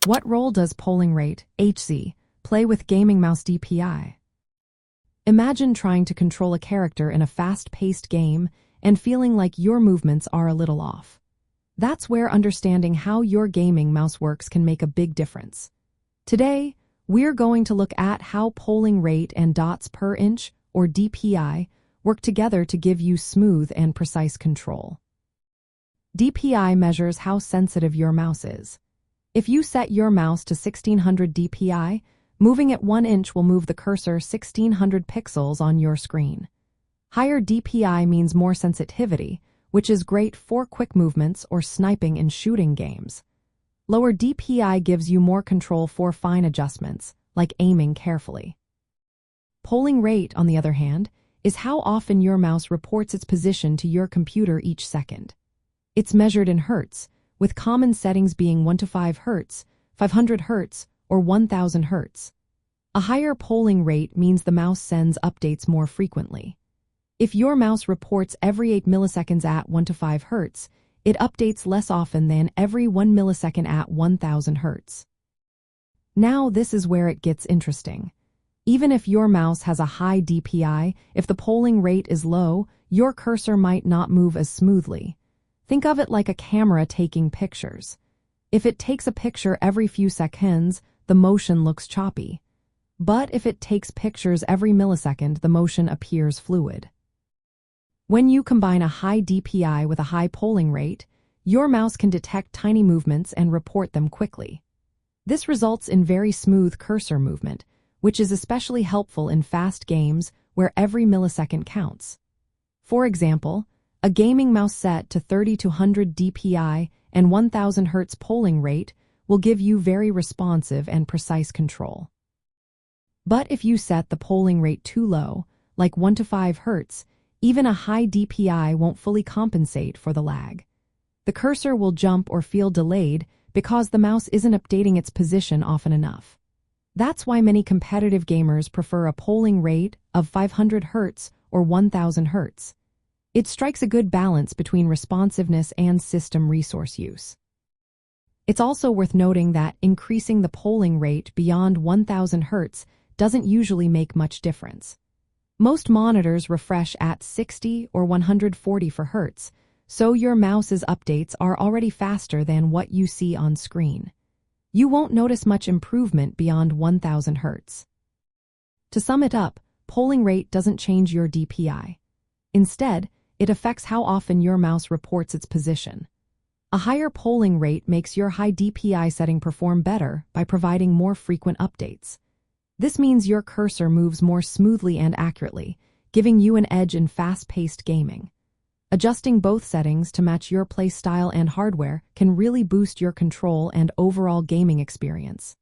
What role does polling rate, HZ, play with gaming mouse DPI? Imagine trying to control a character in a fast-paced game and feeling like your movements are a little off. That's where understanding how your gaming mouse works can make a big difference. Today, we're going to look at how polling rate and dots per inch, or DPI, work together to give you smooth and precise control. DPI measures how sensitive your mouse is. If you set your mouse to 1600 DPI, moving it 1 inch will move the cursor 1600 pixels on your screen. Higher DPI means more sensitivity, which is great for quick movements or sniping in shooting games. Lower DPI gives you more control for fine adjustments, like aiming carefully. Polling rate, on the other hand, is how often your mouse reports its position to your computer each second. It's measured in hertz, with common settings being 1 to 5 Hz, 500 Hz, or 1000 Hz. A higher polling rate means the mouse sends updates more frequently. If your mouse reports every 8 milliseconds at 1 to 5 Hz, it updates less often than every 1 millisecond at 1000 Hz. Now this is where it gets interesting. Even if your mouse has a high DPI, if the polling rate is low, your cursor might not move as smoothly. Think of it like a camera taking pictures. If it takes a picture every few seconds, the motion looks choppy. But if it takes pictures every millisecond, the motion appears fluid. When you combine a high DPI with a high polling rate, your mouse can detect tiny movements and report them quickly. This results in very smooth cursor movement, which is especially helpful in fast games where every millisecond counts. For example, a gaming mouse set to 30 to 100 DPI and 1000 Hz polling rate will give you very responsive and precise control. But if you set the polling rate too low, like 1 to 5 Hz, even a high DPI won't fully compensate for the lag. The cursor will jump or feel delayed because the mouse isn't updating its position often enough. That's why many competitive gamers prefer a polling rate of 500 Hz or 1000 Hz. It strikes a good balance between responsiveness and system resource use. It's also worth noting that increasing the polling rate beyond 1000 Hz doesn't usually make much difference. Most monitors refresh at 60 or 140 for Hz, so your mouse's updates are already faster than what you see on screen. You won't notice much improvement beyond 1000 Hz. To sum it up, polling rate doesn't change your DPI. Instead, it affects how often your mouse reports its position. A higher polling rate makes your high DPI setting perform better by providing more frequent updates. This means your cursor moves more smoothly and accurately, giving you an edge in fast-paced gaming. Adjusting both settings to match your play style and hardware can really boost your control and overall gaming experience.